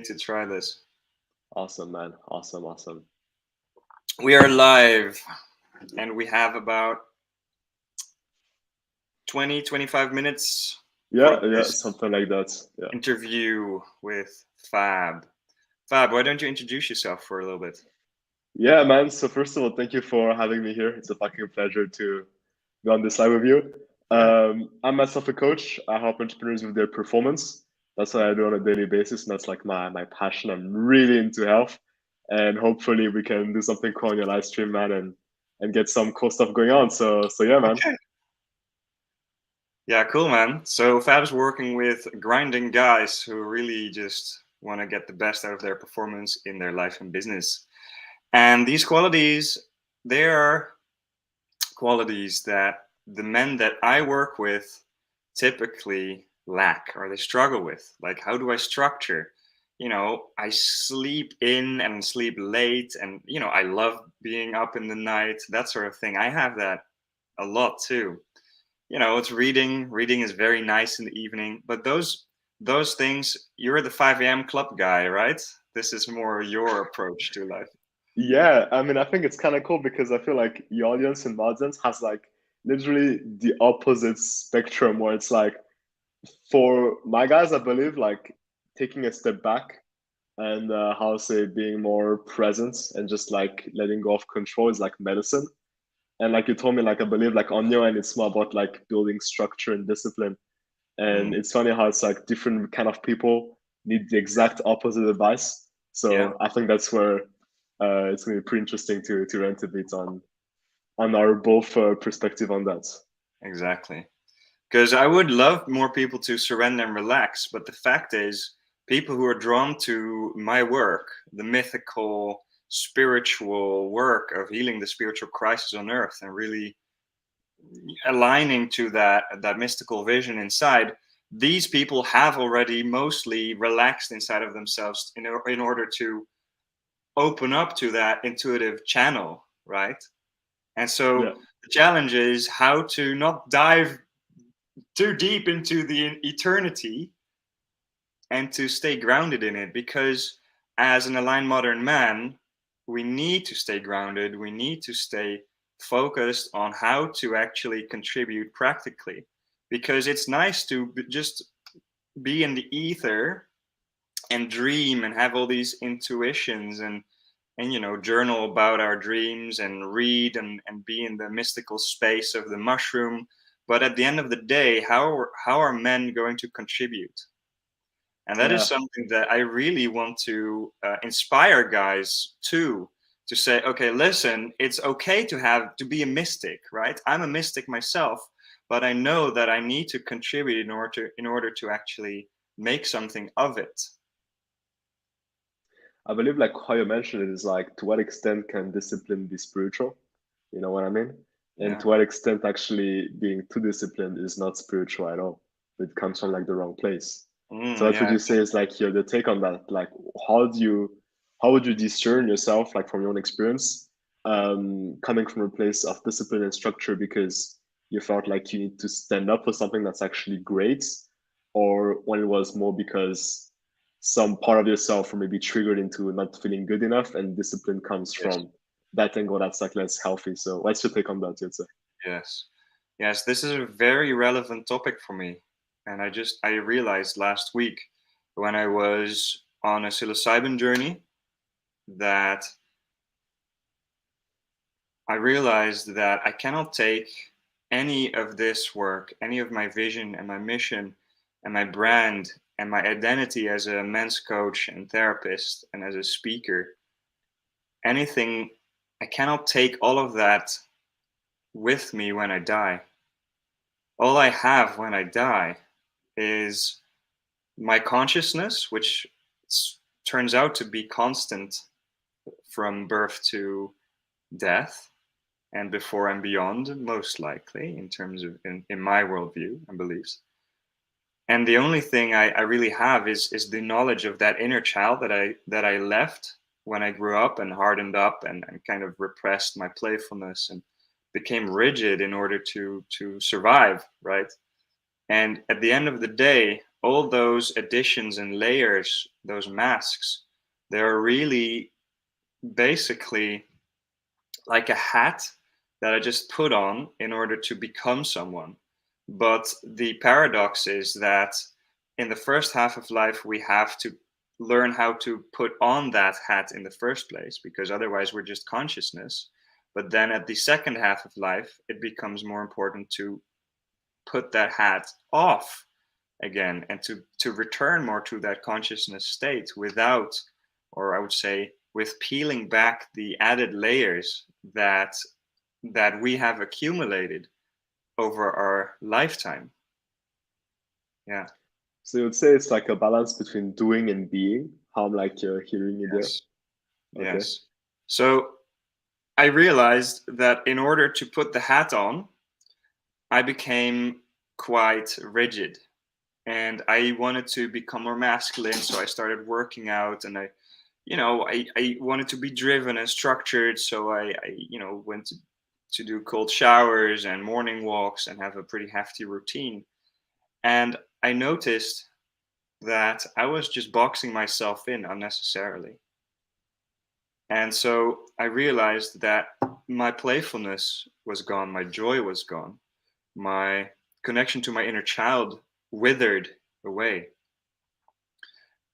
To try this. Awesome, man. Awesome, awesome. We are live and we have about 20-25 minutes for Yeah, this something like that. Yeah. interview with Fab. Fab, why don't you introduce yourself for a little bit? Yeah, man. So first of all, thank you for having me here. It's a fucking pleasure to be on this live with you. Yeah. I'm myself a coach. I help entrepreneurs with their performance. That's what I do on a daily basis, and that's like my passion. I'm really into health, and hopefully we can do something cool on your live stream, man, and get some cool stuff going on. So yeah, man. Okay. Yeah, cool, man. So Fab's working with grinding guys who really just want to get the best out of their performance in their life and business. And these qualities, they are qualities that the men that I work with typically lack or they struggle with. Like, how do I structure? I sleep in and sleep late, and I love being up in the night, that sort of thing. I have that a lot too. It's reading. Reading is very nice in the evening, but those things, you're the 5 a.m. club guy, right? This is more your approach to life. Yeah, I mean, I think it's kind of cool because I feel like your audience in audience has like literally the opposite spectrum where it's like for my guys, I believe like taking a step back and how to say being more present and just like letting go of control is like medicine. And like you told me, like I believe like on your end, it's more about like building structure and discipline. And Mm, it's funny how it's like different kind of people need the exact opposite advice. yeah, So I think that's where it's gonna be pretty interesting to rant a bit on our both perspective on that. exactly. Because I would love more people to surrender and relax, but the fact is, people who are drawn to my work, the mythical, spiritual work of healing the spiritual crisis on Earth and really aligning to that mystical vision inside, these people have already mostly relaxed inside of themselves in order to open up to that intuitive channel, right? And so Yeah, the challenge is how to not dive too deep into the eternity and to stay grounded in it, because as an aligned modern man, we need to stay grounded, we need to stay focused on how to actually contribute practically, because it's nice to just be in the ether and dream and have all these intuitions and journal about our dreams and read and be in the mystical space of the mushroom. But at the end of the day, how are men going to contribute? And that is yeah. something that I really want to inspire guys to say, okay, listen, it's okay to be a mystic, right? I'm a mystic myself, but I know that I need to contribute in order to actually make something of it. I believe like how you mentioned it is like to what extent can discipline be spiritual? You know what I mean? And Yeah. to what extent actually being too disciplined is not spiritual at all. It comes from like the wrong place. So that's what Yeah. you say is like your the take on that. Like how do you how would you discern yourself like from your own experience, coming from a place of discipline and structure because you felt like you need to stand up for something that's actually great, or when it was more because some part of yourself or maybe triggered into not feeling good enough and discipline comes Yes. from that angle that's like less healthy. So what's your take on that, you'd say? Yes. Yes. This is a very relevant topic for me, and I realized last week when I was on a psilocybin journey that I realized that I cannot take any of this work, any of my vision and my mission and my brand and my identity as a men's coach and therapist and as a speaker, anything, I cannot take all of that with me when I die. All I have when I die is my consciousness, which turns out to be constant from birth to death and before and beyond, most likely, in terms of in my worldview and beliefs. And the only thing I really have is the knowledge of that inner child that I left when I grew up and hardened up and kind of repressed my playfulness and became rigid in order to survive, right? And at the end of the day, all those additions and layers, those masks, they're really basically like a hat that I just put on in order to become someone. But the paradox is that in the first half of life, we have to learn how to put on that hat in the first place, because otherwise we're just consciousness. But then at the second half of life, it becomes more important to put that hat off again and to return more to that consciousness state without, or I would say with peeling back the added layers that we have accumulated over our lifetime. Yeah. So you would say it's like a balance between doing and being. How I'm like hearing you there. Yes. Okay. Yes. So I realized that in order to put the hat on, I became quite rigid, and I wanted to become more masculine. So I started working out, and I wanted to be driven and structured. So I went to do cold showers and morning walks and have a pretty hefty routine. And I noticed that I was just boxing myself in unnecessarily. And so I realized that my playfulness was gone, my joy was gone, my connection to my inner child withered away.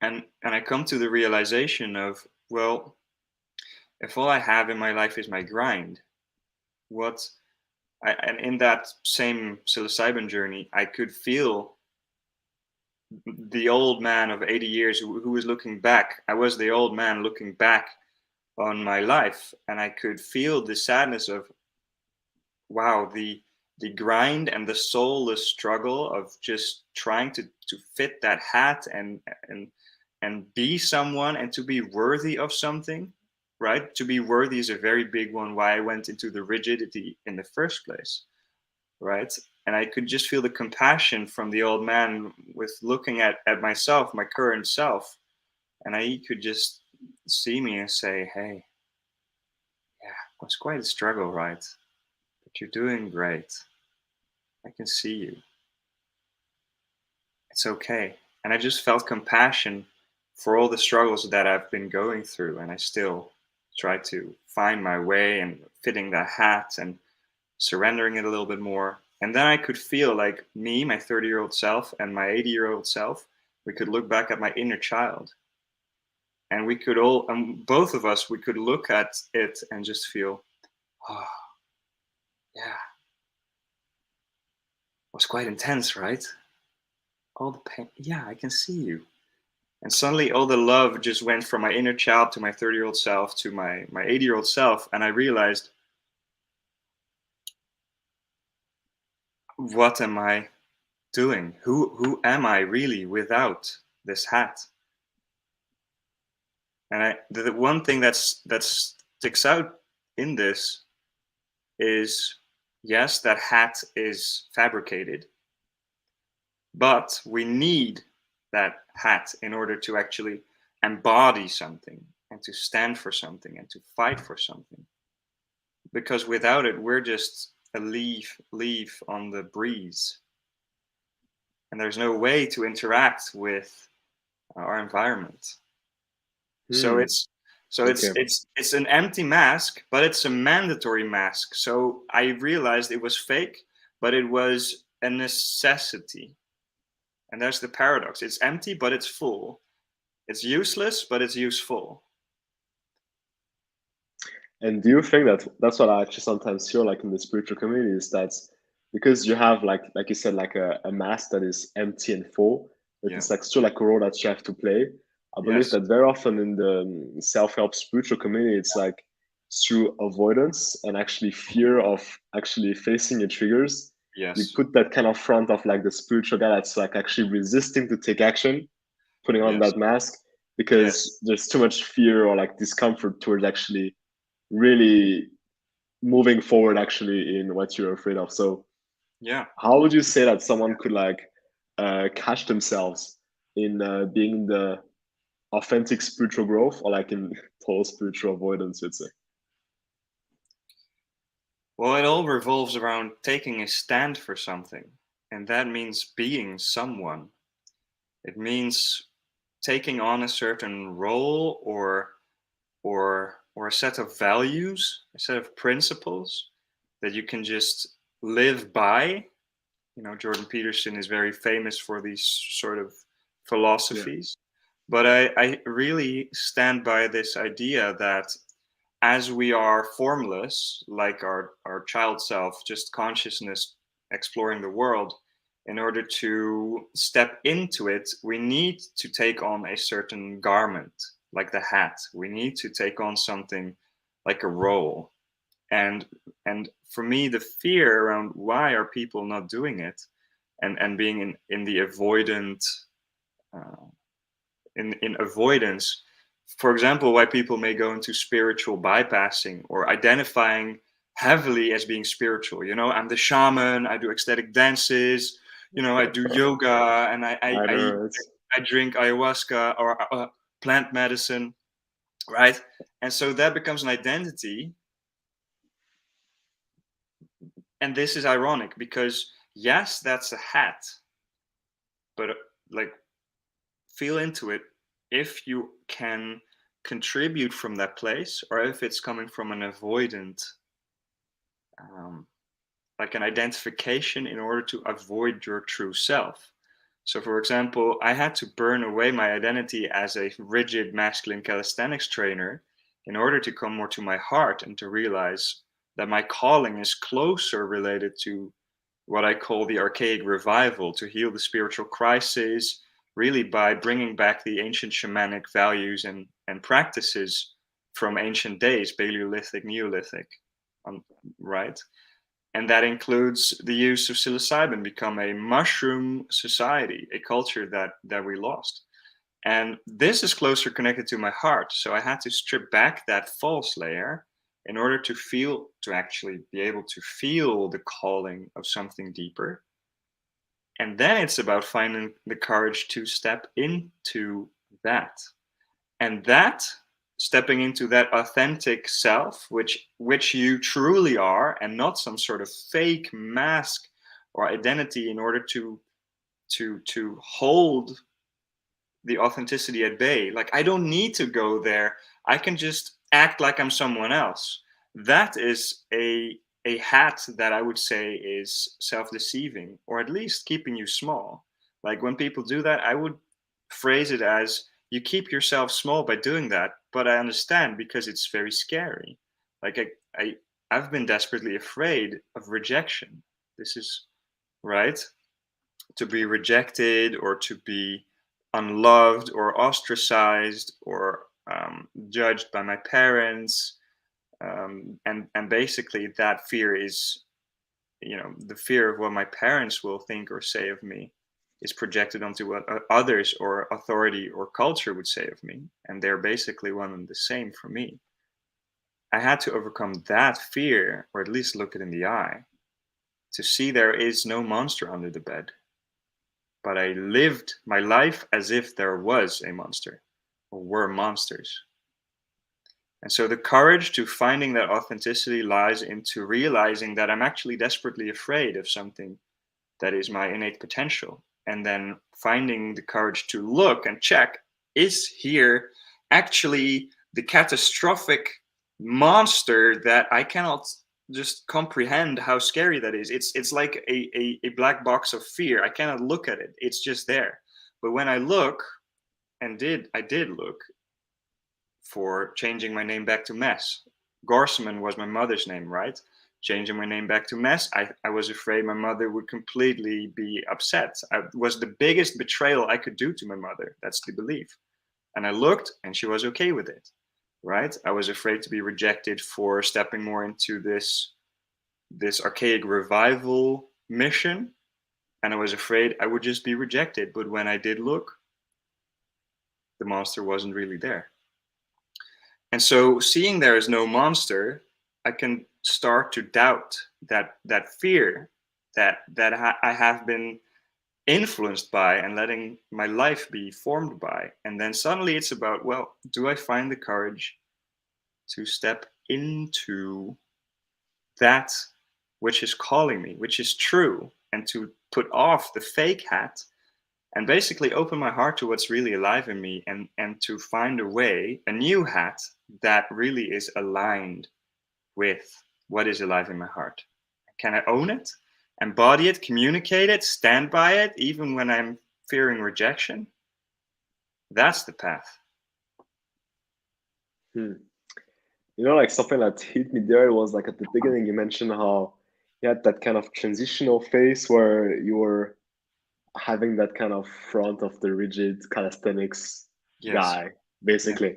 And I come to the realization of, well, if all I have in my life is my grind, what and in that same psilocybin journey, I could feel the old man of 80 years who was looking back. I was the old man looking back on my life, and I could feel the sadness of, wow, the grind and the soulless struggle of just trying to fit that hat and and be someone and to be worthy of something, right? To be worthy is a very big one, why I went into the rigidity in the first place, right? And I could just feel the compassion from the old man with looking at myself, my current self, and I could just see me and say, hey, yeah, it was quite a struggle, right? But you're doing great. I can see you. It's okay. And I just felt compassion for all the struggles that I've been going through. And I still try to find my way and fitting that hat and surrendering it a little bit more. And then I could feel like me, my 30-year-old self, and my 80-year-old self, we could look back at my inner child. And we could all, both of us, we could look at it and just feel, oh, yeah, it was quite intense, right? All the pain. Yeah, I can see you. And suddenly all the love just went from my inner child to my 30-year-old self to my 80-year-old self. And I realized, what am I doing? Who am I really without this hat? And the one thing that sticks out in this is, yes, that hat is fabricated, but we need that hat in order to actually embody something and to stand for something and to fight for something. Because without it, we're just a leaf on the breeze, and there's no way to interact with our environment. So Hmm. Okay. it's an empty mask, but it's a mandatory mask. So I realized it was fake, but it was a necessity. And that's the paradox. It's empty, but it's full. It's useless, but it's useful. And do you think that that's what I actually sometimes feel like in the spiritual community is that because you have like you said like a mass that is empty and full, but Yeah. it's like still like a role that you have to play. I believe Yes. that very often in the self-help spiritual community, it's like through avoidance and actually fear of actually facing your triggers. You Yes. put that kind of front of like the spiritual guy that's like actually resisting to take action, putting on Yes. that mask Yes. because there's too much fear or like discomfort towards actually really moving forward actually in what you're afraid of. So Yeah. how would you say that someone could like catch themselves in being the authentic spiritual growth or like in total spiritual avoidance, you'd say? Well, it all revolves around taking a stand for something, and that means being someone. It means taking on a certain role or a set of values, a set of principles that you can just live by. You know, Jordan Peterson is very famous for these sort of Yeah. philosophies. But I really stand by this idea that as we are formless, like our child self, just consciousness exploring the world, in order to step into it, we need to take on a certain garment, like the hat. We need to take on something like a role. And for me, the fear around why are people not doing it, and being in the avoidant uh, in avoidance. For example, why people may go into spiritual bypassing or identifying heavily as being spiritual. You know, I'm the shaman, I do ecstatic dances, you know, I do yoga, and I know it's I drink ayahuasca or plant medicine, right? And so that becomes an identity. And this is ironic because, yes, that's a hat, but like, feel into it if you can contribute from that place or if it's coming from an avoidant, um, like an identification in order to avoid your true self. So, for example, I had to burn away my identity as a rigid masculine calisthenics trainer in order to come more to my heart and to realize that my calling is closer related to what I call the archaic revival, to heal the spiritual crisis, really by bringing back the ancient shamanic values and practices from ancient days, Paleolithic, Neolithic, um, right? And that includes the use of psilocybin, become a mushroom society, a culture that we lost. And this is closer connected to my heart. So I had to strip back that false layer in order to feel, to actually be able to feel the calling of something deeper. And then it's about finding the courage to step into that. And that, stepping into that authentic self, which you truly are, and not some sort of fake mask or identity in order to hold the authenticity at bay. Like, I don't need to go there. I can just act like I'm someone else. That is a hat that I would say is self-deceiving, or at least keeping you small. Like, when people do that, I would phrase it as, you keep yourself small by doing that, but I understand because it's very scary. Like, I've been desperately afraid of rejection. This is right, to be rejected or to be unloved or ostracized or judged by my parents, and basically that fear is, you know, the fear of what my parents will think or say of me is projected onto what others or authority or culture would say of me, and they're basically one and the same for me. I had to overcome that fear, or at least look it in the eye, to see there is no monster under the bed, but I lived my life as if there was a monster or were monsters. And so the courage to finding that authenticity lies into realizing that I'm actually desperately afraid of something that is my innate potential. And then finding the courage to look and check, is here actually the catastrophic monster that I cannot just comprehend how scary that is. It's like a black box of fear. I cannot look at it. It's just there. But when I look, and I did look for changing my name back to Mess. Gorseman was my mother's name, right? Changing my name back to Mess, I was afraid my mother would completely be upset. It was the biggest betrayal I could do to my mother. That's the belief. And I looked, and she was okay with it, right? I was afraid to be rejected for stepping more into this archaic revival mission, and I was afraid I would just be rejected. But when I did look, the monster wasn't really there. And so, seeing there is no monster, I can start to doubt that fear that I have been influenced by and letting my life be formed by. And then suddenly it's about, well, do I find the courage to step into that which is calling me, which is true, and to put off the fake hat and basically open my heart to what's really alive in me, and to find a way, a new hat that really is aligned with what is alive in my heart. Can I own it, embody it, communicate it, stand by it, even when I'm fearing rejection? That's the path. Hmm. You know, like something that hit me there was like at the beginning, you mentioned how you had that kind of transitional phase where you were having that kind of front of the rigid calisthenics Yes. guy, Yeah. basically.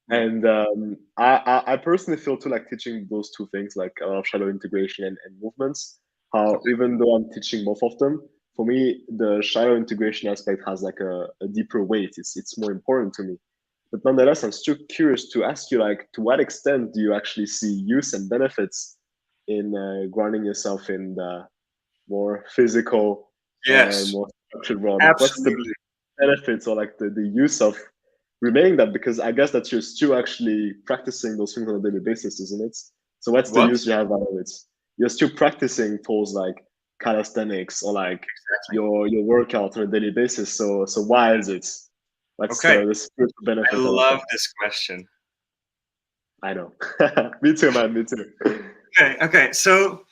Yeah. And I personally feel too like teaching those two things, like a lot of shadow integration and movements. How Okay. even though I'm teaching both of them, for me the shadow integration aspect has like a deeper weight. It's more important to me. But nonetheless, I'm still curious to ask you, like, to what extent do you actually see use and benefits in grounding yourself in the more physical and Yes. more structured world? Like, what's the Absolutely. benefits or like the use of remaining that? Because I guess that you're still actually practicing those things on a daily basis, isn't it? So what's the What? use you have out of it? You're still practicing tools like calisthenics or like Exactly. your workout on a daily basis. So why is it? What's Okay. the spiritual I benefit out of love that? this question. I know. Me too, man. Me too. Okay. Okay. So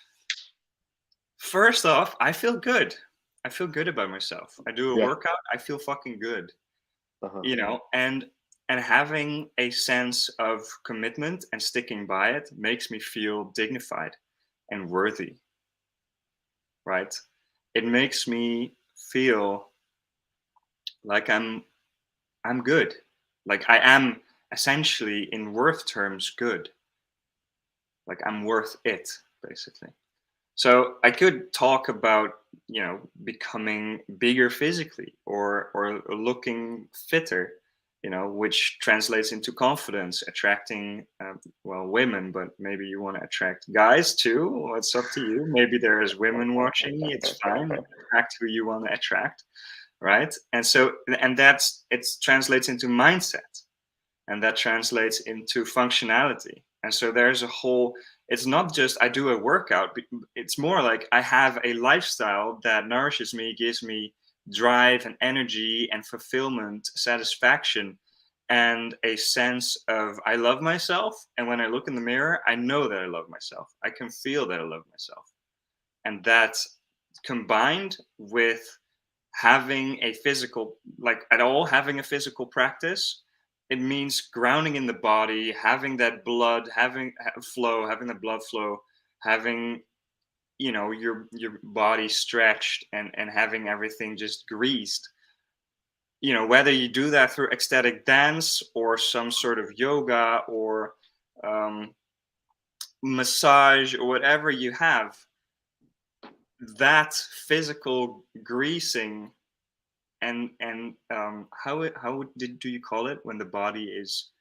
first off, I feel good. I feel good about myself. I do a Yeah. workout. I feel fucking good. Uh-huh. And having a sense of commitment and sticking by it makes me feel dignified and worthy, right? It makes me feel like I'm good. Like I am essentially in worth terms good. Like I'm worth it, basically. So I could talk about, becoming bigger physically, or looking fitter, which translates into confidence, attracting women, but maybe you want to attract guys too. Well, it's up to you. Maybe there's women watching. It's fine. Attract who you want to attract, right? And it translates into mindset, and that translates into functionality. And so there's a whole, it's not just I do a workout, it's more like I have a lifestyle that nourishes me, gives me drive and energy and fulfillment, satisfaction, and a sense of I love myself. And when I look in the mirror, I know that I love myself. I can feel that I love myself. And that's combined with having a physical, like at all, having a physical practice. It means grounding in the body, having that blood, flow, having the blood flow, having, your body stretched, and having everything just greased. Whether you do that through ecstatic dance or some sort of yoga, or um, massage, or whatever you have, that physical greasing, and do you call it when the body is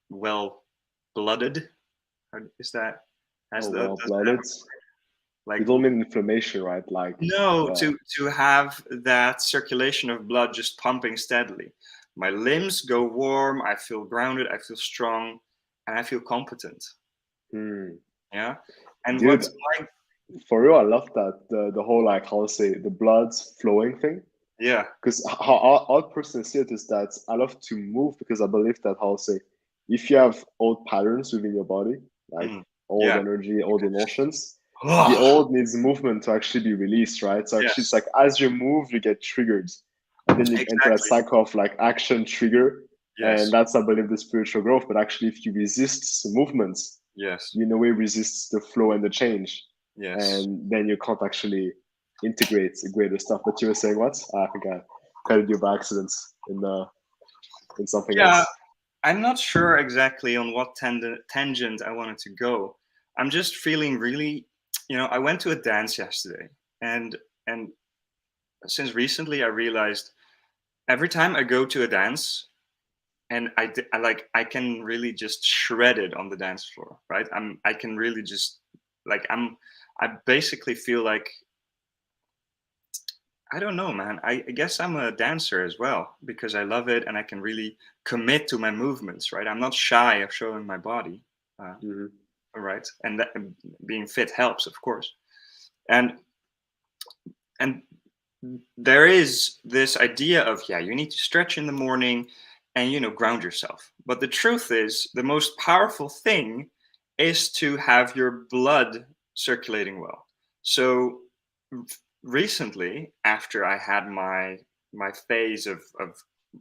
well blooded? How is that? Oh, Has the well, does it have blooded. You like don't mean inflammation, right? Like, no, uh, to have that circulation of blood just pumping steadily? My limbs go warm. I feel grounded. I feel strong, and I feel competent. hmm. Yeah, and Dude, what's like for real, I love that the whole like how to say the blood's flowing thing. yeah. Because how I personally see it is that I love to move because I believe that how to say if you have old patterns within your body, like Mm, old yeah. energy, old emotions, the Oh, old needs movement to actually be released, right? So actually, it's yes, like as you move, you get triggered, and then you enter a exactly. cycle of like action trigger, and Yes, that's I believe the spiritual growth. But actually, if you resist movements, yes, you in a way resist the flow and the change, yes. and then you can't actually integrate greater stuff. But you were saying what? I think I cut you by accident in something Yeah, else. I'm not sure exactly on what tangent I wanted to go. I'm just feeling really, I went to a dance yesterday, and since recently I realized every time I go to a dance, and I can really just shred it on the dance floor, right? I can really just like I basically feel like I don't know, man. I guess I'm a dancer as well because I love it and I can really commit to my movements, right? I'm not shy of showing my body, uh, Hmm. right? And being fit helps, of course. And and there is this idea of, yeah, you need to stretch in the morning and, ground yourself. But the truth is, the most powerful thing is to have your blood circulating well. So recently, after I had my phase of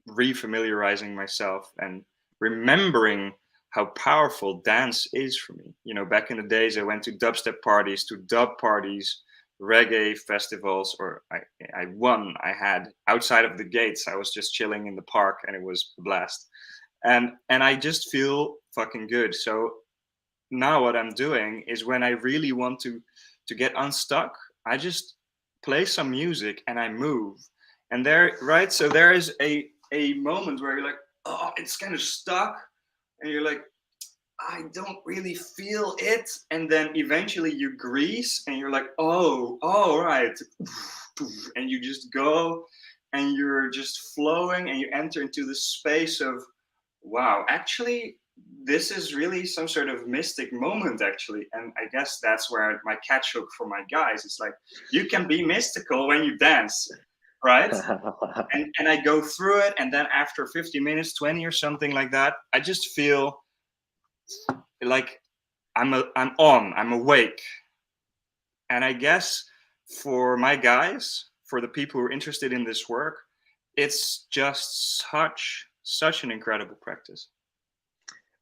refamiliarizing myself and remembering how powerful dance is for me. Back in the days, I went to dubstep parties, to dub parties, reggae festivals, or I had outside of the gates, I was just chilling in the park and it was a blast. And I just feel fucking good. So now what I'm doing is, when I really want to get unstuck, I just play some music and I move. And there, right? So there is a moment where you're like, oh, it's kind of stuck, and you're like, I don't really feel it. And then eventually you grease and you're like, oh, all right. And you just go and you're just flowing and you enter into this space of, wow, actually, this is really some sort of mystic moment, actually. And I guess that's where my catch hook for my guys is like, you can be mystical when you dance, right? And I go through it. And then after 50 minutes, 20 or something like that, I just feel like I'm awake. And I guess for my guys, for the people who are interested in this work, it's just such an incredible practice.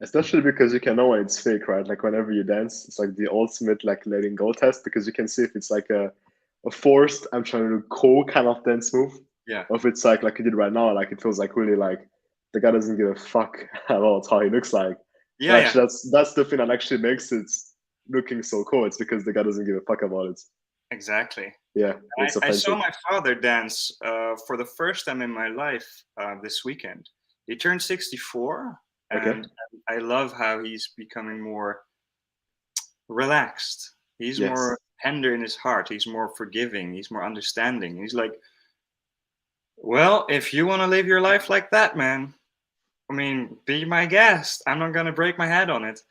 Especially because you can know when it's fake, right? Like whenever you dance, it's like the ultimate like letting go test, because you can see if it's like a forced, I'm trying to do cool kind of dance move, Yeah. or if it's like you did right now, like it feels like really like the guy doesn't give a fuck about how he looks like. Yeah, And yeah. actually, that's the thing that actually makes it looking so cool. It's because the guy doesn't give a fuck about it. Exactly. Yeah, it's I saw authentic. my father dance for the first time in my life this weekend. He turned 64, Okay. and I love how he's becoming more relaxed. He's more Yes. tender in his heart. He's more forgiving. He's more understanding. He's like, well, if you want to live your life like that, man, I mean, be my guest. I'm not gonna break my head on it.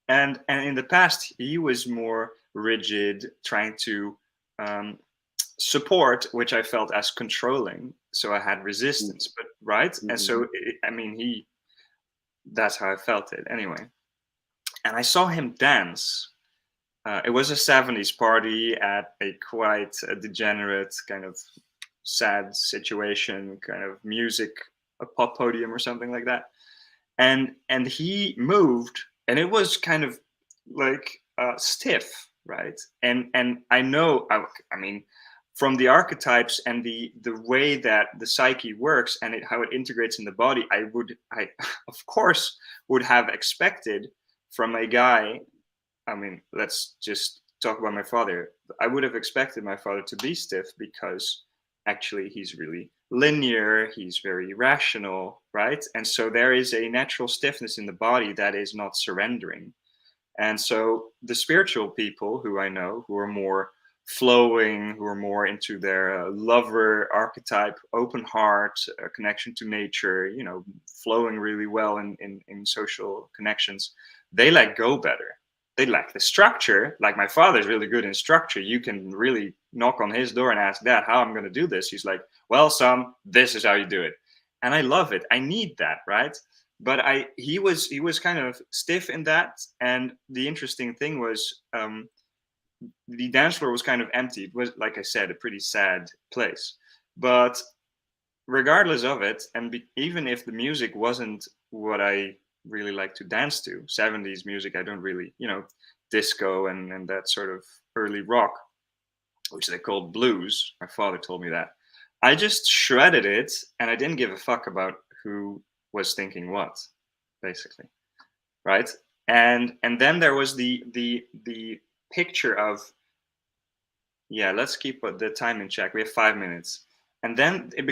And in the past, he was more rigid, trying to um, support, which I felt as controlling. So I had resistance, but right. And Mm-hmm. so I mean, that's how I felt it anyway. And I saw him dance. It was a 70s party at a quite degenerate, kind of sad situation, kind of music, a pop podium or something like that. And he moved, and it was kind of like stiff, right? And I know, I mean, from the archetypes and the way that the psyche works and how it integrates in the body, I of course would have expected from a guy. I mean, let's just talk about my father. I would have expected my father to be stiff, because actually he's really linear, he's very rational, right? And so there is a natural stiffness in the body that is not surrendering. And so the spiritual people who I know, who are more flowing, who are more into their lover archetype, open heart, connection to nature, flowing really well in social connections, they let go better. They lack the structure. Like my father's really good in structure. You can really knock on his door and ask Dad how I'm going to do this. He's like, well, son, this is how you do it. And I love it. I need that, right? But he was kind of stiff in that. And the interesting thing was, the dance floor was kind of empty. It was, like I said, a pretty sad place. But regardless of it, and even if the music wasn't what I really like to dance to, 70s music, I don't really, disco and that sort of early rock, which they called blues. My father told me that. I just shredded it, and I didn't give a fuck about who was thinking what, basically, right? And then there was the picture of, yeah, let's keep the time in check. We have 5 minutes. And then it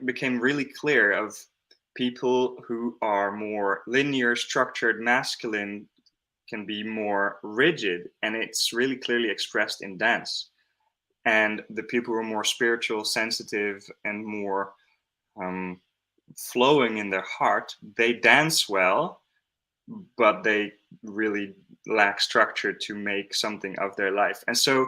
became really clear of people who are more linear, structured, masculine can be more rigid, and it's really clearly expressed in dance. And the people who are more spiritual, sensitive, and more um, flowing in their heart, they dance well, but they really lack structure to make something of their life. And so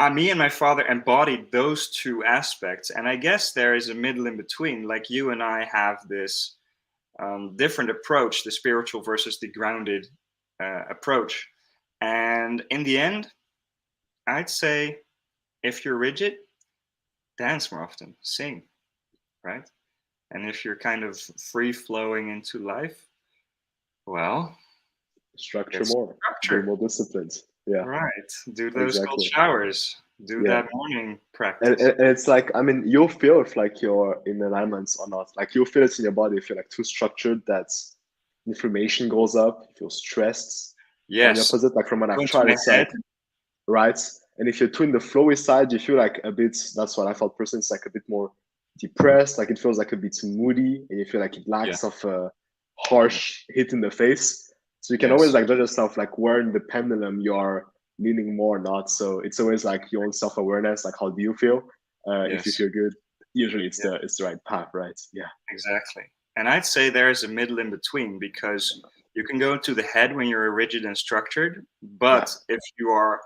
me and my father embodied those two aspects, and I guess there is a middle in between. Like you and I have this different approach, the spiritual versus the grounded approach. And in the end, I'd say if you're rigid, dance more often, sing, right? And if you're kind of free flowing into life, well, Structure it's more, be structure, more disciplined. Yeah, right? Do those cold exactly. showers, do Yeah. that morning And, practice. and it's like, I mean, you'll feel if like you're in alignment or not. Like you'll feel it in your body if you're like too structured, that inflammation goes up, you feel stressed. And the Yes, opposite, like from what go I've into tried, my it's head. like, right? And if you're too in the flowy side, you feel like a bit, that's what I felt personally, it's like a bit more depressed, like it feels like a bit moody, and you feel like it Yeah, lacks of a yeah, harsh hit in the face. So you can always yes, like judge yourself, like where in the pendulum you are leaning more or not. So it's always like your own self-awareness, like how do you feel? If you yes, feel good, usually yeah, it's the right path, right? Yeah. exactly. And I'd say there's a middle in between because you can go into the head when you're rigid and structured, Yeah. but if you are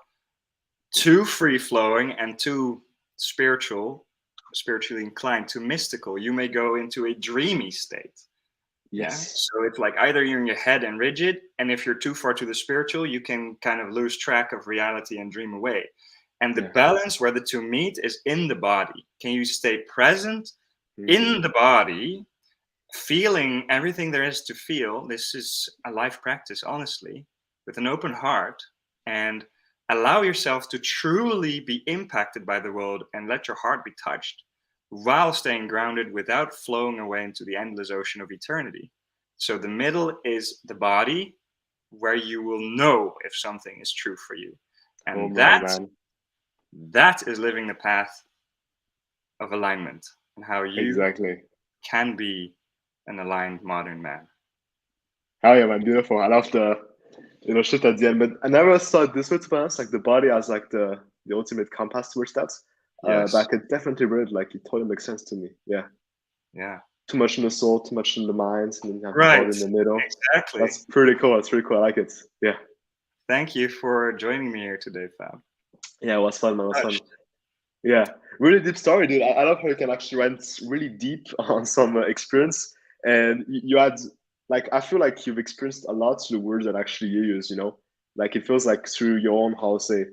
too free flowing and too spiritual, spiritually inclined, too mystical, you may go into a dreamy state. Yeah. Yes. So it's like either you're in your head and rigid, and if you're too far to the spiritual, you can kind of lose track of reality and dream away. And the Yeah. balance where the two meet is in the body. Can you stay present in Mm. the body, feeling everything there is to feel? This is a life practice, honestly, with an open heart, and allow yourself to truly be impacted by the world and let your heart be touched while staying grounded without flowing away into the endless ocean of eternity. So the middle is the body, where you will know if something is true for you. And Home run, man. that is living the path of alignment and how you Exactly. can be an aligned modern man. Hell yeah, man, beautiful. I love the shit at the end. But I never saw it this way, to be honest. Like the body as like the ultimate compass towards that. But I Yes. could definitely read like it totally makes sense to me. Yeah. Yeah. Too much in the soul, too much in the mind, and then you have the body Right. in the middle. Exactly. That's pretty cool. That's pretty cool. I like it. Yeah. Thank you for joining me here today, Fab. Yeah, it was fun, man. It was fun. Touched. Yeah, really deep story, dude. I love how you can actually went really deep on some experience, and you had like I feel like you've experienced a lot through the words that actually you use. Like it feels like through your own how to say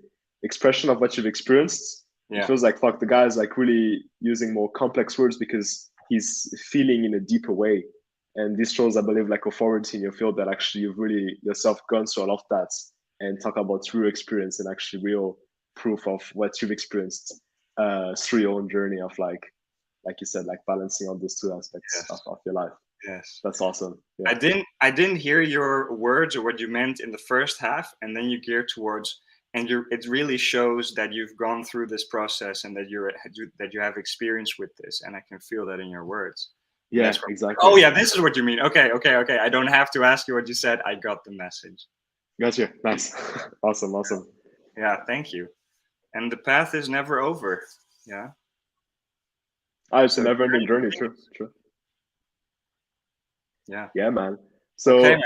expression of what you've experienced. It Yeah. feels like fuck the guy is like really using more complex words because he's feeling in a deeper way, and this shows, I believe, like authority in your field that actually you've really yourself gone through a lot of that and talk about true experience and actually real proof of what you've experienced through your own journey of like you said, like balancing on those two aspects Yes. of your life. Yes. That's awesome. Yeah. I didn't hear your words or what you meant in the first half, and then you gear towards, and you it really shows that you've gone through this process and that that you have experience with this, and I can feel that in your words. And Yeah, that's where, exactly. oh yeah, this is what you mean. Okay, okay, okay. I don't have to ask you what you said. I got the message. Gotcha. Nice. Awesome. Awesome. Yeah, thank you. And the path is never over. Yeah. It's a So if never you're ending journey. anything, True. True. yeah. Yeah, man. Okay, So man.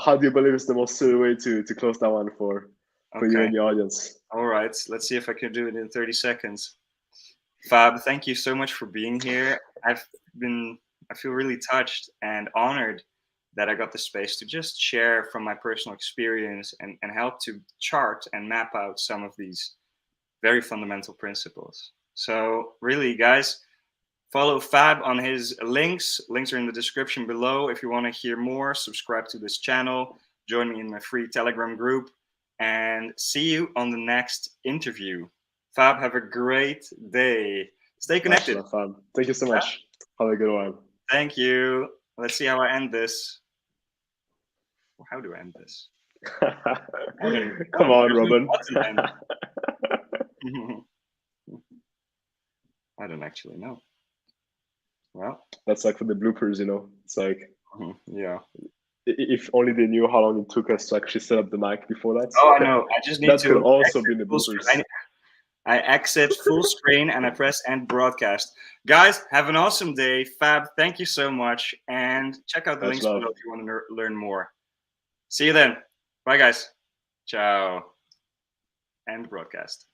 how do you believe is the most suited way to close that one for you Okay. and your audience? All right. Let's see if I can do it in 30 seconds. Fab, thank you so much for being here. Been, I feel really touched and honored that I got the space to just share from my personal experience and help to chart and map out some of these very fundamental principles. So, really, guys, follow Fab on his links. Links are in the description below. If you want to hear more, subscribe to this channel, join me in my free Telegram group, and see you on the next interview. Fab, have a great day. Stay connected. Mashallah, fam. Thank you so Yeah? much. Have a good one. Thank you. Let's see how I end this. How do I end this? I don't even Come know. on, There's no Ruben. button to end it. I don't actually know. Well, That's like for the bloopers. It's like yeah. if only they knew how long it took us to actually set up the mic before that. Oh, I know. I just need That could to also exit be the full bloopers. screen. I exit full screen and I press end broadcast. Guys, have an awesome day. Fab, thank you so much. And check out the Much links love. below if you want to learn more. See you then. Bye, guys. Ciao. End broadcast.